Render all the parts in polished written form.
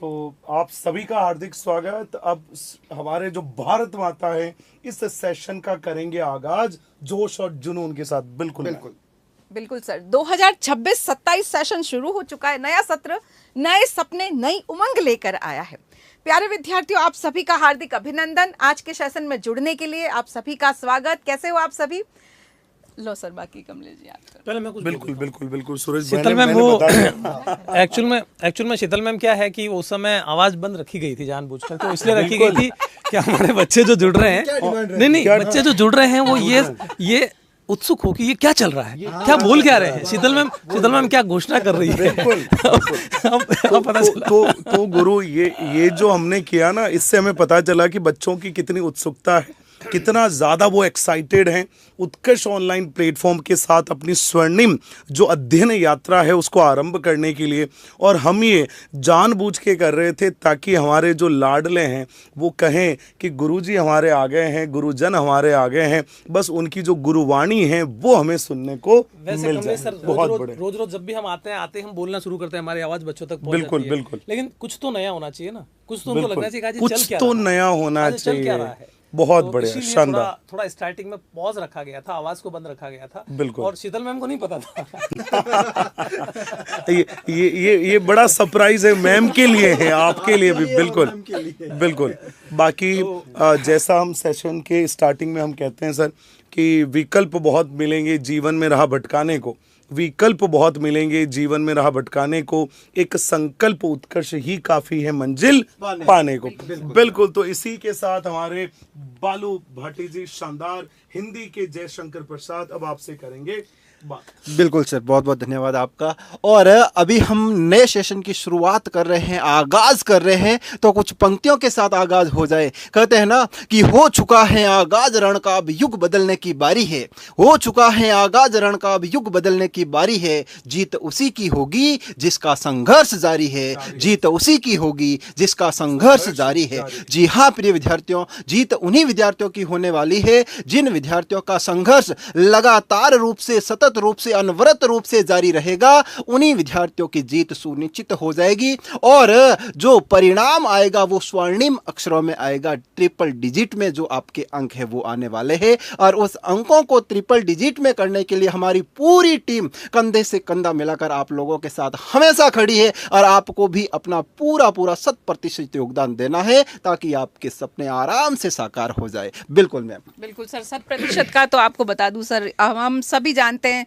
तो आप सभी का हार्दिक स्वागत। अब हमारे जो भारत माता है इस सेशन का करेंगे आगाज जोश और जुनून के साथ। बिल्कुल बिल्कुल बिल्कुल सर। 2026-27 सेशन शुरू हो चुका है। नया सत्र नए सपने नई उमंग लेकर आया है। प्यारे विद्यार्थियों, आप सभी का हार्दिक अभिनंदन। आज के सेशन में जुड़ने के लिए आप सभी का स्वागत। कैसे हो आप सभी? लो सर, बाकी कमलेश जी आप पहले मैं कुछ बिल्कुल बिल्कुल बिल्कुल सूरज शीतल मैम वो एक्चुअल में शीतल मैम क्या है कि उस समय आवाज बंद रखी गई थी जानबूझकर, तो इसलिए रखी गई थी कि हमारे बच्चे जो जुड़ रहे हैं, नहीं बच्चे जो जुड़ रहे हैं वो ये उत्सुक हो कि ये क्या चल रहा है, क्या बोल क्या रहे हैं। शीतल मैम क्या घोषणा कर रही है। अब पता चला। तो गुरु ये जो हमने किया ना, इससे हमें पता चला कि बच्चों की कितनी उत्सुकता है, कितना ज्यादा वो एक्साइटेड हैं उत्कर्ष ऑनलाइन प्लेटफॉर्म के साथ अपनी स्वर्णिम जो अध्ययन यात्रा है उसको आरंभ करने के लिए। और हम ये जानबूझ के कर रहे थे ताकि हमारे जो लाडले हैं वो कहें कि गुरुजी हमारे आ गए हैं, गुरुजन हमारे आ गए हैं। बस उनकी जो गुरुवाणी है वो हमें सुनने को मिल जाए। बहुत बड़े रोज जब भी हम आते हैं हम बोलना शुरू करते हैं, हमारी आवाज बच्चों तक पहुंच बिल्कुल जाती है। बिल्कुल, लेकिन कुछ तो नया होना चाहिए ना, कुछ तो उनको लगना चाहिए कि आज ये कुछ चल क्या तो रहा है, नया होना आज चल क्या चाहिए। रहा है। बहुत तो बढ़िया, इसीलिए शानदार। थोड़ा स्टार्टिंग में पॉज रखा गया था, आवाज को बंद रखा गया था। बिल्कुल। और शीतल मैम को नहीं पता था। ये बड़ा सरप्राइज है मैम के लिए है, आपके लिए भी। बिल्कुल बिल्कुल। बाकी जैसा हम सेशन के स्टार्टिंग में हम कहते हैं सर कि विकल्प बहुत मिलेंगे जीवन में राह भटकाने को, विकल्प बहुत मिलेंगे जीवन में राह भटकाने को, एक संकल्प उत्कर्ष ही काफी है मंजिल पाने को। बिल्कुल। तो इसी के साथ हमारे बालू भाटी जी शानदार हिंदी के जयशंकर प्रसाद अब आपसे करेंगे बात। बिल्कुल सर, बहुत बहुत धन्यवाद आपका। और अभी हम नए सेशन की शुरुआत कर रहे हैं, आगाज कर रहे हैं, तो कुछ पंक्तियों के साथ आगाज हो जाए। कहते हैं ना कि हो चुका है आगाज रण का, अब युग बदलने की बारी है। हो चुका है आगाज रण का, अब युग बदलने की बारी है। जीत उसी की होगी जिसका संघर्ष जारी है, जीत उसी की होगी जिसका संघर्ष जारी है। जी हाँ प्रिय विद्यार्थियों, जीत उन्हीं विद्यार्थियों की होने वाली है जिन विद्यार्थियों का संघर्ष लगातार रूप से, सतत रूप से, अनवरत रूप से जारी रहेगा। उन्हीं विद्यार्थियों की जीत सुनिश्चित हो जाएगी और जो परिणाम आएगा वो स्वर्णिम अक्षरों में आएगा। ट्रिपल डिजिट में जो आपके अंक है वो आने वाले हैं और उस अंकों को ट्रिपल डिजिट में करने के लिए हमारी पूरी टीम कंधे से कंधा मिलाकर आप लोगों के साथ हमेशा खड़ी है और आपको भी अपना पूरा 100% योगदान देना है ताकि आपके सपने आराम से साकार हो जाए। बिल्कुल मैम। बिल्कुल सर। 100% का तो आपको बता दूं सर, हम सभी जानते हैं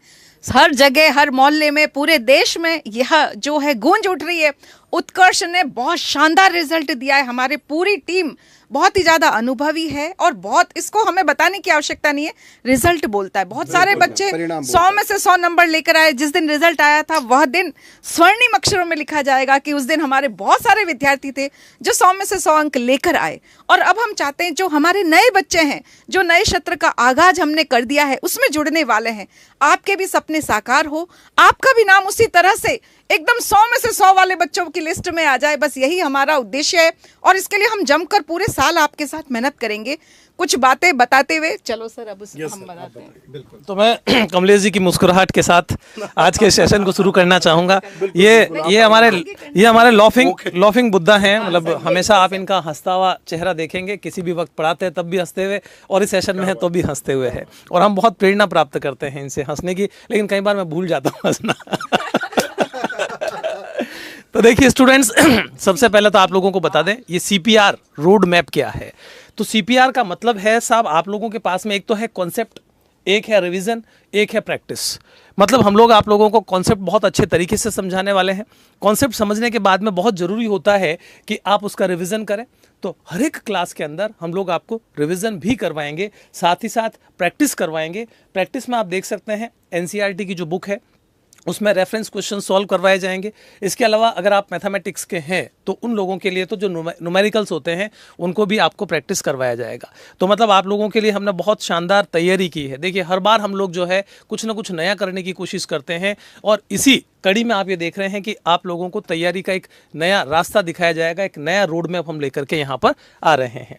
हर जगह, हर मोहल्ले में, पूरे देश में यह जो है गूंज उठ रही है। उत्कर्ष ने बहुत शानदार रिजल्ट दिया है। हमारी पूरी टीम बहुत ही ज्यादा अनुभवी है और बहुत, इसको हमें बताने की आवश्यकता नहीं है, रिजल्ट बोलता है। बहुत सारे बच्चे 100 में से 100 नंबर लेकर आए। जिस दिन रिजल्ट आया था वह दिन स्वर्णिम अक्षरों में लिखा जाएगा कि उस दिन हमारे बहुत सारे विद्यार्थी थे जो 100 में से 100 अंक लेकर आए। और अब हम चाहते हैं जो हमारे नए बच्चे हैं, जो नए सत्र का आगाज हमने कर दिया है, उसमें जुड़ने वाले हैं, आपके भी सपने साकार हो, आपका भी नाम उसी तरह से एकदम 100 में से 100 वाले बच्चों की लिस्ट में आ जाए। बस यही हमारा उद्देश्य है और इसके लिए हम जमकर पूरे साल आपके साथ मेहनत करेंगे। कुछ बातें बताते हुए चलो सर, अब हम बताते हैं। तो मैं कमलेश जी की मुस्कुराहट के साथ आज के सेशन को शुरू करना चाहूंगा। ये हमारे लॉफिंग बुद्धा हैं, मतलब हमेशा आप इनका हंसता हुआ चेहरा देखेंगे। किसी भी वक्त पढ़ाते हैं तब भी हंसते हुए और इस सेशन में है तो भी हंसते हुए है और हम बहुत प्रेरणा प्राप्त करते हैं इनसे हंसने की, लेकिन कई बार मैं भूल जाता हूँ हंसना। तो देखिए स्टूडेंट्स, सबसे पहले तो आप लोगों को बता दें ये CPR रोड मैप क्या है। तो CPR का मतलब है साहब, आप लोगों के पास में एक तो है कॉन्सेप्ट, एक है रिवीजन, एक है प्रैक्टिस। मतलब हम लोग आप लोगों को कॉन्सेप्ट बहुत अच्छे तरीके से समझाने वाले हैं। कॉन्सेप्ट समझने के बाद में बहुत ज़रूरी होता है कि आप उसका रिवीजन करें। तो हर एक क्लास के अंदर हम लोग आपको रिवीजन भी करवाएंगे, साथ ही साथ प्रैक्टिस करवाएंगे। प्रैक्टिस में आप देख सकते हैं NCERT की जो बुक है उसमें रेफरेंस क्वेश्चन सॉल्व करवाए जाएंगे। इसके अलावा अगर आप मैथमेटिक्स के हैं तो उन लोगों के लिए तो जो न्यूमेरिकल्स होते हैं उनको भी आपको प्रैक्टिस करवाया जाएगा। तो मतलब आप लोगों के लिए हमने बहुत शानदार तैयारी की है। देखिए हर बार हम लोग जो है कुछ ना कुछ नया करने की कोशिश करते हैं और इसी कड़ी में आप ये देख रहे हैं कि आप लोगों को तैयारी का एक नया रास्ता दिखाया जाएगा, एक नया रोड मैप हम लेकर के यहाँ पर आ रहे हैं।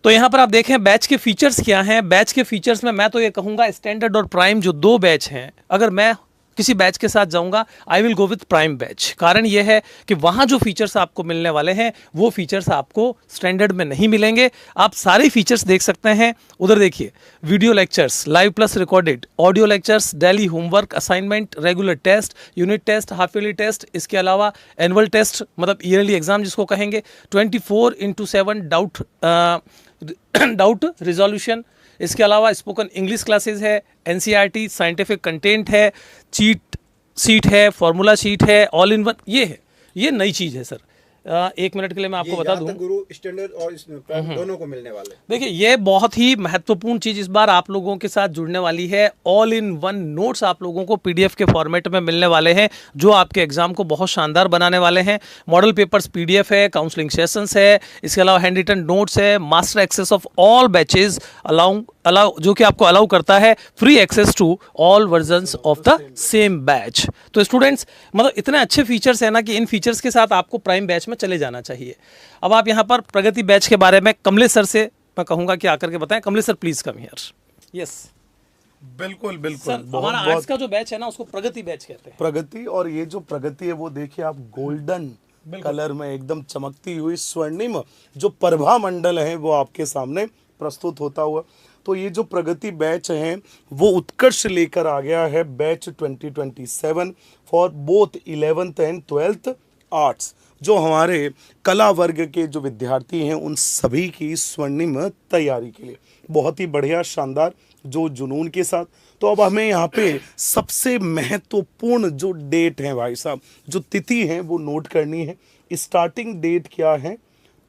तो यहाँ पर आप देखें बैच के फीचर्स क्या हैं। बैच के फीचर्स में मैं तो ये कहूँगा स्टैंडर्ड और प्राइम जो 2 बैच हैं, अगर मैं किसी बैच के साथ जाऊंगा, I will go with prime batch. कारण यह है कि वहां जो फीचर्स आपको मिलने वाले हैं वो फीचर्स आपको स्टैंडर्ड में नहीं मिलेंगे। आप सारे फीचर्स देख सकते हैं, उधर देखिए, video lectures, live plus recorded, audio lectures, daily homework, assignment, regular test, unit test, half yearly test, इसके अलावा एनुअल टेस्ट मतलब ईयरली एग्जाम जिसको कहेंगे, 24/7 डाउट रिजोल्यूशन, इसके अलावा स्पोकन इंग्लिश क्लासेस है, एनसीईआरटी, साइंटिफिक कंटेंट है, चीट सीट है, फॉर्मूला शीट है, ऑल इन वन, ये है, ये नई चीज़ है सर। 1 मिनट के लिए मैं आपको बता दूं, गुरु स्टैंडर्ड और दोनों को मिलने वाले। देखिए ये बहुत ही महत्वपूर्ण चीज इस बार आप लोगों के साथ जुड़ने वाली है। ऑल इन वन नोट्स आप लोगों को पीडीएफ के फॉर्मेट में मिलने वाले हैं जो आपके एग्जाम को बहुत शानदार बनाने वाले हैं। मॉडल पेपर्स पीडीएफ है, काउंसलिंग सेशंस है, इसके अलावा हैंड रिटन नोट्स है, master access of all batches allow जो कि आपको अलाउ करता है free access to all versions of the same batch. तो स्टूडेंट्स मतलब इतने अच्छे फीचर्स है ना कि इन फीचर्स के साथ आपको प्राइम बैच में चले जाना चाहिए। अब आप यहाँ पर प्रगति बैच के बारे में कमलेश सर से मैं कहूंगा कि आकर के बताएं। Kamlesh sir please come here. Yes बिल्कुल बिल्कुल, सर, हमारा आज का जो बैच है ना उसको प्रगति बैच कहते हैं। प्रगति, और ये जो प्रगति है वो देखिए आप गोल्डन कलर में एकदम चमकती हुई स्वर्णिम जो प्रभा मंडल है वो आपके सामने प्रस्तुत होता हुआ। तो ये जो प्रगति बैच है वो उत्कर्ष लेकर आ गया है batch 2027 for both 11th and 12th arts. जो हमारे कला वर्ग के जो विद्यार्थी हैं उन सभी की स्वर्णिम तैयारी के लिए बहुत ही बढ़िया शानदार जो जुनून के साथ। तो अब हमें यहाँ पे सबसे महत्वपूर्ण जो डेट है भाई साहब, जो तिथि है वो नोट करनी है। स्टार्टिंग डेट क्या है?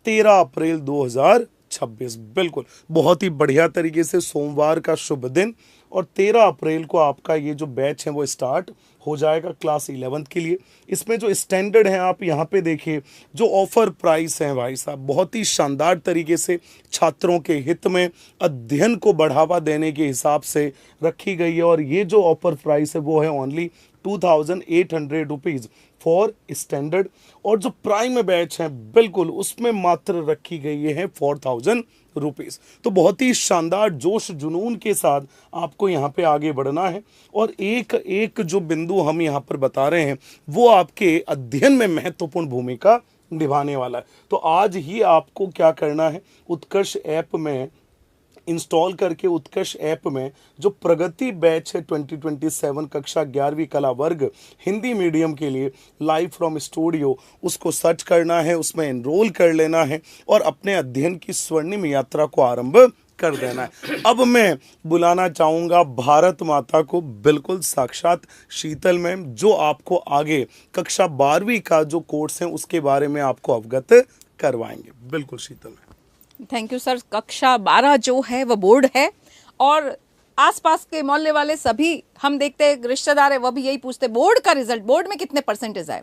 13 अप्रैल 2026। बिल्कुल बहुत ही बढ़िया तरीके से सोमवार का शुभ दिन, और 13 अप्रैल को आपका ये जो बैच है वो स्टार्ट हो जाएगा क्लास 11th के लिए। इसमें जो स्टैंडर्ड है आप यहाँ पे देखिए, जो ऑफर प्राइस है भाई साहब बहुत ही शानदार तरीके से छात्रों के हित में अध्ययन को बढ़ावा देने के हिसाब से रखी गई है। और ये जो ऑफर प्राइस है वो है ओनली 2800 रुपीज़ फॉर स्टैंडर्ड, और जो प्राइम बैच है बिल्कुल उसमें मात्र रखी गई है 4000 रुपीज़। तो बहुत ही शानदार जोश जुनून के साथ आपको यहाँ पे आगे बढ़ना है, और एक एक जो बिंदु हम यहाँ पर बता रहे हैं वो आपके अध्ययन में महत्वपूर्ण भूमिका निभाने वाला है। तो आज ही आपको क्या करना है, उत्कर्ष ऐप में इंस्टॉल करके उत्कर्ष ऐप में जो प्रगति बैच है 2027 कक्षा 11वीं कला वर्ग हिंदी मीडियम के लिए लाइव फ्रॉम स्टूडियो, उसको सर्च करना है, उसमें एनरोल कर लेना है और अपने अध्ययन की स्वर्णिम यात्रा को आरंभ कर देना है। अब मैं बुलाना चाहूँगा भारत माता को, बिल्कुल साक्षात शीतल मैम, जो आपको आगे कक्षा 12वीं का जो कोर्स है उसके बारे में आपको अवगत करवाएंगे। बिल्कुल शीतल मैम। Thank you sir. कक्षा 12 जो है वो बोर्ड है, और आसपास के मोहल्ले वाले सभी हम देखते हैं, रिश्तेदार है वो भी यही पूछते बोर्ड का रिजल्ट, बोर्ड में कितने परसेंटेज आए।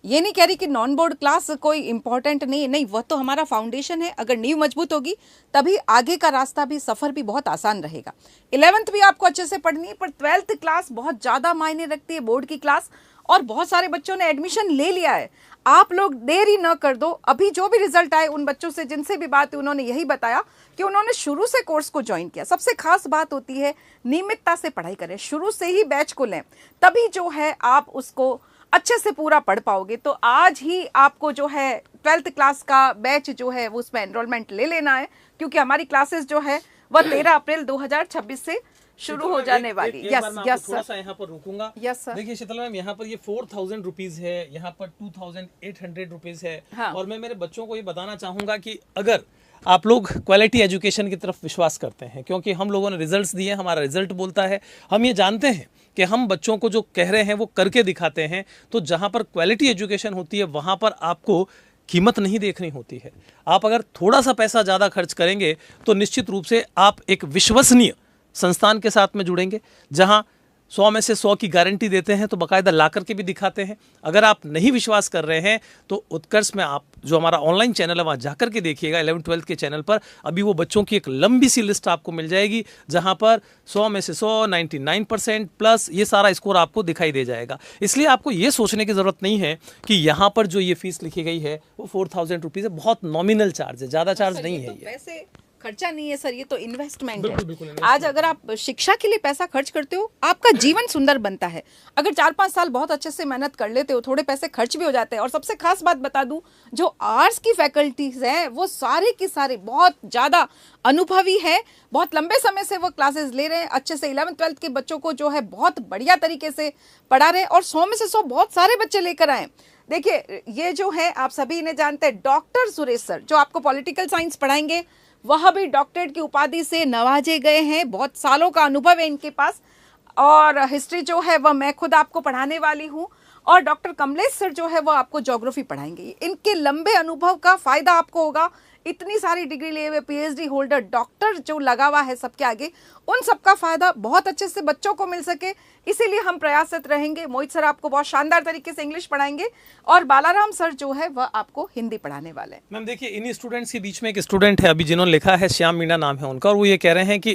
ये नहीं कह रही कि नॉन बोर्ड क्लास कोई इंपॉर्टेंट नहीं, वह तो हमारा फाउंडेशन है। अगर नींव मजबूत होगी तभी आगे का रास्ता भी, सफर भी बहुत आसान रहेगा। 11th भी आपको अच्छे से पढ़नी है, पर 12th क्लास बहुत ज्यादा मायने रखती है, बोर्ड की क्लास। और बहुत सारे बच्चों ने एडमिशन ले लिया है, आप लोग देरी न कर दो। अभी जो भी रिजल्ट आए उन बच्चों से जिनसे भी बात हुई उन्होंने यही बताया कि उन्होंने शुरू से कोर्स को ज्वाइन किया। सबसे खास बात होती है नियमितता से पढ़ाई करें, शुरू से ही बैच को लें, तभी जो है आप उसको अच्छे से पूरा पढ़ पाओगे। तो आज ही आपको जो है 12th क्लास का बैच जो है वो उसमें एनरोलमेंट ले लेना है, क्योंकि हमारी क्लासेस जो है वह 13 अप्रैल 2026 से शुरू हो जाने वाली। यस यस थोड़ा सा यहाँ पर रुकूंगा। Yes sir. देखिए शीतल मैम, यहाँ पर ये 4000 रुपीज है, यहाँ पर 2800 रुपीज है। हाँ। और मैं मेरे बच्चों को ये बताना चाहूंगा कि अगर आप लोग क्वालिटी एजुकेशन की तरफ विश्वास करते हैं, क्योंकि हम लोगों ने रिजल्ट्स दिए, हमारा रिजल्ट बोलता है, हम ये जानते हैं कि हम बच्चों को जो कह रहे हैं वो करके दिखाते हैं। तो जहाँ पर क्वालिटी एजुकेशन होती है वहाँ पर आपको कीमत नहीं देखनी होती है। आप अगर थोड़ा सा पैसा ज़्यादा खर्च करेंगे तो निश्चित रूप से आप एक विश्वसनीय संस्थान के साथ में जुड़ेंगे, जहां 100 में से 100 की गारंटी देते हैं, तो बाकायदा ला करके भी दिखाते हैं। अगर आप नहीं विश्वास कर रहे हैं तो उत्कर्ष में आप जो हमारा ऑनलाइन चैनल है वहाँ जाकर के देखिएगा। 11th-12th के चैनल पर अभी वो बच्चों की एक लंबी सी लिस्ट आपको मिल जाएगी, जहाँ पर 100 में से 100, 99% प्लस ये सारा स्कोर आपको दिखाई दे जाएगा। इसलिए आपको ये सोचने की ज़रूरत नहीं है कि यहाँ पर जो ये फीस लिखी गई है वो 4000 रुपीज़ है, बहुत नॉमिनल चार्ज है, ज़्यादा चार्ज नहीं है ये। वैसे खर्चा नहीं है सर, ये तो इन्वेस्टमेंट बिल्कुल, बिल्कुल, है। आज अगर आप शिक्षा के लिए पैसा खर्च करते हो, आपका जीवन सुंदर बनता है। अगर 4-5 साल बहुत अच्छे से मेहनत कर लेते हो, थोड़े पैसे खर्च भी हो जाते हैं। और सबसे खास बात बता दूं, जो आर्ट्स की फैकल्टीज हैं वो सारे की सारे बहुत ज़्यादा अनुभवी है, बहुत लंबे समय से वो क्लासेस ले रहे हैं, अच्छे से 11th-12th के बच्चों को जो है बहुत बढ़िया तरीके से पढ़ा रहे हैं, और 100 में से 100 बहुत सारे बच्चे लेकर आए। देखिए, ये जो है आप सभी इन्हें जानते हैं, डॉक्टर सुरेश सर जो आपको पॉलिटिकल साइंस पढ़ाएंगे, वह भी डॉक्टरेट की उपाधि से नवाजे गए हैं। बहुत सालों का अनुभव है इनके पास, और हिस्ट्री जो है वह मैं खुद आपको पढ़ाने वाली हूँ, और डॉक्टर कमलेश सर जो है वो आपको ज्योग्राफी पढ़ाएंगे। इनके लंबे अनुभव का फायदा आपको होगा। इतनी सारी डिग्री लिए हुए पीएचडी होल्डर डॉक्टर जो लगा हुआ है सबके आगे, उन सबका फायदा बहुत अच्छे से बच्चों को मिल सके, इसीलिए हम प्रयासरत रहेंगे। मोहित सर आपको बहुत शानदार तरीके से इंग्लिश पढ़ाएंगे, और बालाराम सर जो है वह आपको हिंदी पढ़ाने वाले हैं। मैम देखिए, इन्हीं स्टूडेंट्स के बीच में एक स्टूडेंट है अभी जिन्होंने लिखा है, श्याम मीणा नाम है उनका, और वो ये कह रहे हैं कि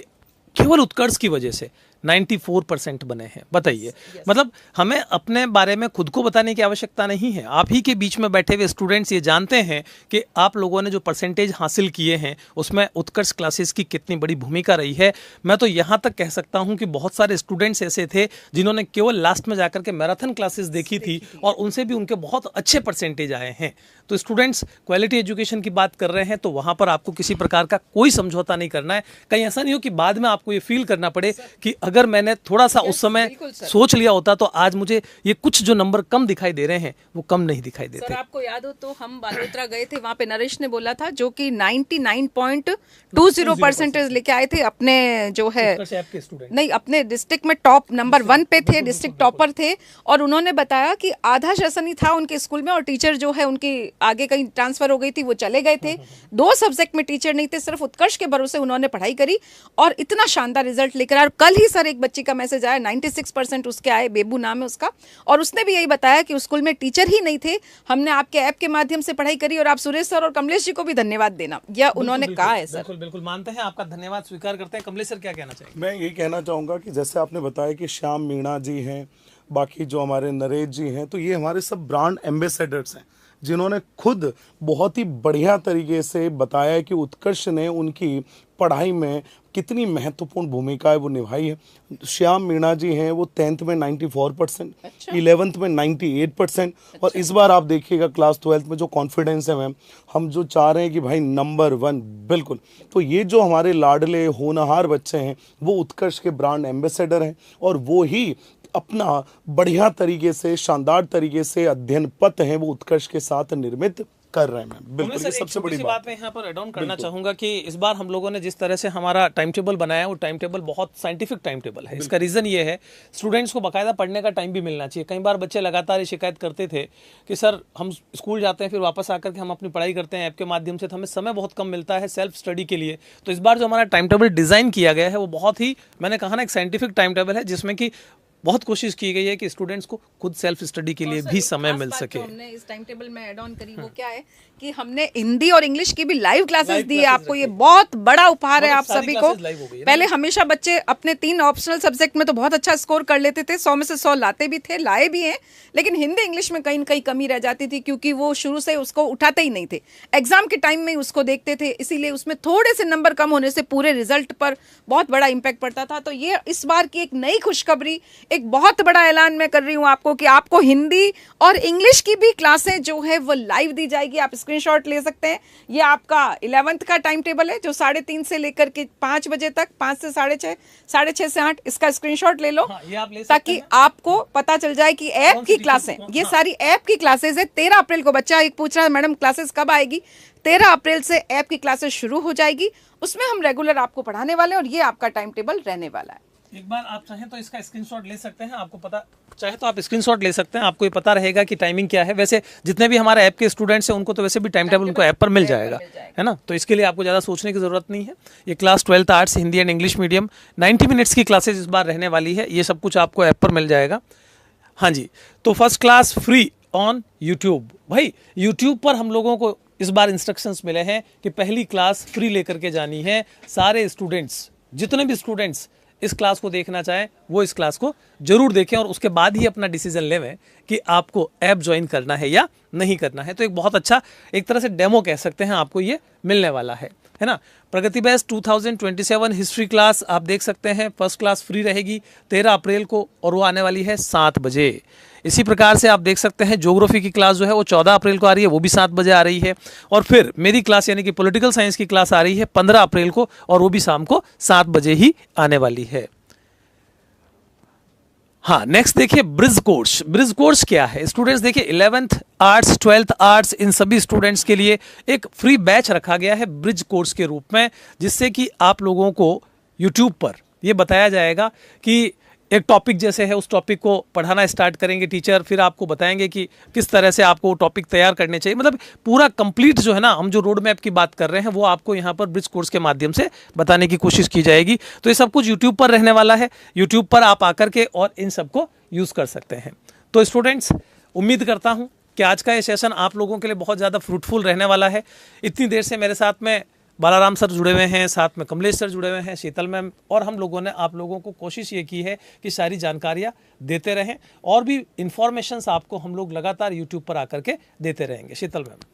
केवल उत्कर्ष की वजह से 94% बने हैं। बताइए, मतलब हमें अपने बारे में खुद को बताने की आवश्यकता नहीं है। आप ही के बीच में बैठे हुए स्टूडेंट्स ये जानते हैं कि आप लोगों ने जो परसेंटेज हासिल किए हैं उसमें उत्कर्ष क्लासेस की कितनी बड़ी भूमिका रही है। मैं तो यहाँ तक कह सकता हूँ कि बहुत सारे स्टूडेंट्स ऐसे थे जिन्होंने केवल लास्ट में जाकर के मैराथन क्लासेस देखी थी, और उनसे भी उनके बहुत अच्छे परसेंटेज आए हैं। तो स्टूडेंट्स, क्वालिटी एजुकेशन की बात कर रहे हैं तो वहाँ पर आपको किसी प्रकार का कोई समझौता नहीं करना है। कहीं ऐसा नहीं हो कि बाद में आपको ये फील करना पड़े कि अगर मैंने थोड़ा सा उस समय सोच लिया होता तो आज मुझे ये कुछ जो नंबर कम दिखाई दे रहे हैं वो कम नहीं दिखाई देते। सर आपको याद हो तो हम बालोतरा गए थे, वहाँ पे नरेश ने बोला था, जो कि 99.20% लेके आए थे अपने जो है नहीं, अपने डिस्ट्रिक्ट में टॉप नंबर 1 पे थे, डिस्ट्रिक्ट टॉपर थे। और उन्होंने बताया कि आधा सेशन ही था उनके स्कूल में, और टीचर जो है उनकी आगे कहीं ट्रांसफर हो गई थी, वो चले गए थे। 2 सब्जेक्ट में टीचर नहीं थे, सिर्फ उत्कर्ष के भरोसे उन्होंने पढ़ाई करी और इतना शानदार रिजल्ट लेकर आए। और कल ही सर एक बच्ची का मैसेज आया, 96% उसके आए, बेबू नाम है उसका, और उसने भी यही बताया कि उस स्कूल में टीचर ही नहीं थे, हमने आपके ऐप के माध्यम से पढ़ाई करी। और आप सुरेश सर और कमलेश जी को भी धन्यवाद देना, यह उन्होंने कहा है सर। बिल्कुल बिल्कुल मानते हैं, आपका धन्यवाद स्वीकार करते हैं। कमलेश सर क्या कहना चाहिए? मैं यही कहना चाहूँगा कि जैसे आपने बताया कि श्याम मीणा जी हैं, बाकी जो हमारे नरेश जी हैं, तो ये हमारे सब ब्रांड एम्बेसडर्स हैं जिन्होंने खुद बहुत ही बढ़िया तरीके से बताया कि उत्कर्ष ने उनकी पढ़ाई में कितनी महत्वपूर्ण भूमिका है वो निभाई है। श्याम मीणा जी हैं, वो 10th में 94%, 11th में 98%, और इस बार आप देखिएगा क्लास 12th में जो कॉन्फिडेंस है मैम, हम जो चाह रहे हैं कि भाई नंबर 1 बिल्कुल। तो ये जो हमारे लाडले होनहार बच्चे हैं वो उत्कर्ष के ब्रांड एम्बेसडर हैं, और वो ही अपना बढ़िया तरीके से, शानदार तरीके से अध्ययन पथ है वो उत्कर्ष के साथ निर्मित कर रहे हैं मैम। बिल्कुल, ये सबसे बड़ी बात मैं यहाँ पर एड ऑन करना चाहूंगा कि इस बार हम लोगों ने जिस तरह से हमारा टाइम टेबल बनाया, वो टाइम टेबल बहुत साइंटिफिक टाइम टेबल है। इसका रीजन ये है, स्टूडेंट्स को बाकायदा पढ़ने का टाइम भी मिलना चाहिए। कई बार बच्चे लगातार ये शिकायत करते थे कि सर हम स्कूल जाते हैं, फिर वापस आकर के हम अपनी पढ़ाई करते हैं ऐप के माध्यम से, तो हमें समय बहुत कम मिलता है सेल्फ स्टडी के लिए। तो इस बार जो हमारा टाइम टेबल डिजाइन किया गया है वो बहुत ही, मैंने कहा ना, एक साइंटिफिक टाइम टेबल है, जिसमें कि बहुत कोशिश की गई है कि स्टूडेंट्स को खुद सेल्फ स्टडी के लिए भी समय मिल सके। हमने इस टाइम टेबल में ऐड ऑन करी, वो क्या है कि हमने हिंदी और इंग्लिश की भी लाइव क्लासेस दी है आपको। ये बहुत बड़ा उपहार है आप सभी को। पहले हमेशा बच्चे अपने 3 ऑप्शनल सब्जेक्ट में तो बहुत अच्छा स्कोर कर लेते थे, 100 में से 100 लाते भी थे, लाए भी हैं, लेकिन हिंदी इंग्लिश में कहीं न कहीं कमी रह जाती थी, क्योंकि वो शुरू से उसको उठाते ही नहीं थे, एग्जाम के टाइम में उसको देखते थे, इसीलिए उसमें थोड़े से नंबर कम होने से पूरे रिजल्ट पर बहुत बड़ा इंपैक्ट पड़ता था। तो ये इस बार की एक नई खुशखबरी, एक बहुत बड़ा ऐलान मैं कर रही हूँ आपको कि आपको हिंदी और इंग्लिश की भी क्लासें जो है वो लाइव दी जाएगी। आप स्क्रीनशॉट ले सकते हैं। ये आपका 11th का टाइम टेबल है जो 3:30 से लेकर के 5 बजे तक, 5 से 6:30, 6:30 से 8, इसका स्क्रीनशॉट ले लो। ये आप ले ताकि आपको पता चल जाए कि ऐप की क्लासें, ये सारी ऐप की क्लासेस है। 13 अप्रैल को, बच्चा एक पूछ रहा है मैडम क्लासेस कब आएगी, 13 अप्रैल से ऐप की क्लासेस शुरू हो जाएगी। उसमें हम रेगुलर आपको पढ़ाने वाले हैं और ये आपका टाइम टेबल रहने वाला है। एक बार आप चाहें तो इसका स्क्रीनशॉट ले सकते हैं, आपको पता चाहे तो आप स्क्रीनशॉट ले सकते हैं, आपको ये पता रहेगा कि टाइमिंग क्या है। वैसे जितने भी हमारे ऐप के स्टूडेंट्स हैं उनको तो वैसे भी टाइम टेबल उनको ऐप पर मिल जाएगा, है ना, तो इसके लिए आपको ज़्यादा सोचने की ज़रूरत नहीं है। ये class 12th arts, Hindi and English medium 90 minutes की क्लासेज इस बार रहने वाली है। ये सब कुछ आपको ऐप पर मिल जाएगा। हाँ जी, तो first class free on YouTube. भाई यूट्यूब पर हम लोगों को इस बार इंस्ट्रक्शंस मिले हैं कि पहली क्लास फ्री लेकर के जानी है। सारे स्टूडेंट्स, जितने भी स्टूडेंट्स इस क्लास को देखना चाहें वो इस क्लास को जरूर देखें और उसके बाद ही अपना डिसीजन लें कि आपको ऐप ज्वाइन करना है या नहीं करना है। तो एक बहुत अच्छा एक तरह से डेमो कह सकते हैं आपको ये मिलने वाला है ना। प्रगति बैच 2027 हिस्ट्री क्लास आप देख सकते हैं, फर्स्ट क्लास फ्री रहेगी 13 अप्रैल को और वो आने वाली है 7 बजे। इसी प्रकार से आप देख सकते हैं ज्योग्राफी की क्लास जो है वो 14 अप्रैल को आ रही है, वो भी 7 बजे आ रही है। और फिर मेरी क्लास यानी कि पॉलिटिकल साइंस की क्लास आ रही है 15 अप्रैल को और वो भी शाम को 7 बजे ही आने वाली है। हाँ, नेक्स्ट देखिए ब्रिज कोर्स। ब्रिज कोर्स क्या है स्टूडेंट्स? देखिए 11th आर्ट्स 12th आर्ट्स इन सभी स्टूडेंट्स के लिए एक फ्री बैच रखा गया है ब्रिज कोर्स के रूप में, जिससे कि आप लोगों को यूट्यूब पर ये बताया जाएगा कि एक टॉपिक जैसे है उस टॉपिक को पढ़ाना स्टार्ट करेंगे टीचर, फिर आपको बताएंगे कि किस तरह से आपको वो टॉपिक तैयार करने चाहिए। मतलब पूरा कंप्लीट जो है ना, हम जो रोड मैप की बात कर रहे हैं वो आपको यहाँ पर ब्रिज कोर्स के माध्यम से बताने की कोशिश की जाएगी। तो ये सब कुछ यूट्यूब पर रहने वाला है, यूट्यूब पर आप आकर के और इन सबको यूज़ कर सकते हैं। तो स्टूडेंट्स, उम्मीद करता हूँ कि आज का ये सेशन आप लोगों के लिए बहुत ज़्यादा फ्रूटफुल रहने वाला है। इतनी देर से मेरे साथ में बालाराम सर जुड़े हुए हैं, साथ में कमलेश सर जुड़े हुए हैं, शीतल मैम, और हम लोगों ने आप लोगों को कोशिश ये की है कि सारी जानकारियाँ देते रहें और भी इंफॉर्मेशंस आपको हम लोग लगातार यूट्यूब पर आकर के देते रहेंगे। शीतल मैम।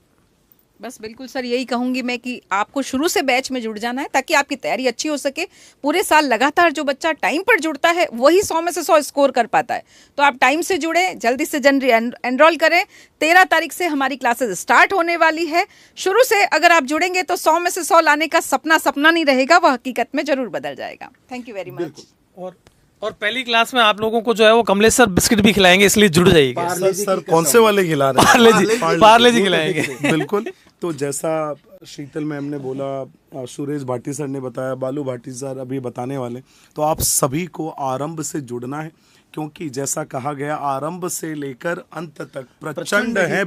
बस बिल्कुल सर, यही कहूंगी मैं कि आपको शुरू से बैच में जुड़ जाना है ताकि आपकी तैयारी अच्छी हो सके। पूरे साल लगातार जो बच्चा टाइम पर जुड़ता है वही 100 में से 100 स्कोर कर पाता है। तो आप टाइम से जुड़े, जल्दी से जल्दी एनरोल करें। 13 तारीख से हमारी क्लासेस स्टार्ट होने वाली है। शुरू से अगर आप जुड़ेंगे तो 100 में से 100 लाने का सपना नहीं रहेगा, वह हकीकत में जरूर बदल जाएगा। Thank you very much. और पहली क्लास में आप लोगों को जो है वो कमलेश सर बिस्किट भी खिलाएंगे, इसलिए जुड़ जाइएगा। सर कौन से वाले खिला रहे हैं? पार्ले जी खिलाएंगे। बिल्कुल। तो जैसा शीतल मैम ने बोला, सुरेश भाटी सर ने बताया, बालू भाटी सर अभी बताने वाले, तो आप सभी को आरंभ से जुड़ना है, क्योंकि जैसा कहा गया आरंभ से लेकर अंत तक प्रचंड है।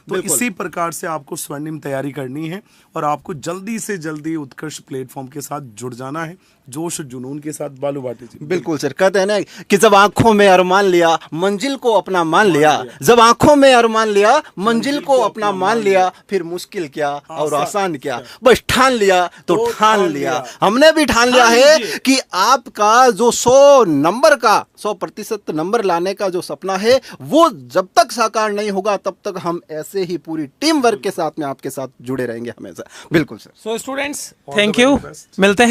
तो इसी प्रकार से आपको स्वर्णिम तैयारी करनी है और आपको जल्दी से जल्दी उत्कर्ष प्लेटफॉर्म के साथ जुड़ जाना है, जोश जुनून के साथ। बालू भाटी जी। बिल्कुल सर, कहते हैं ना कि जब आंखों में अरमान लिया मंजिल को अपना मान लिया, जब आंखों में अरमान लिया मंजिल को अपना मान लिया, फिर मुश्किल क्या और आसान क्या, बस ठान लिया तो ठान लिया। हमने भी ठान लिया है कि आपका जो 100 नंबर का 100% नंबर लाने का जो सपना है वो जब तक साकार नहीं होगा तब तक हम ऐसे ही पूरी टीम वर्क के साथ में आपके साथ जुड़े रहेंगे हमेशा। बिल्कुल sir. So students, thank you. मिलते हैं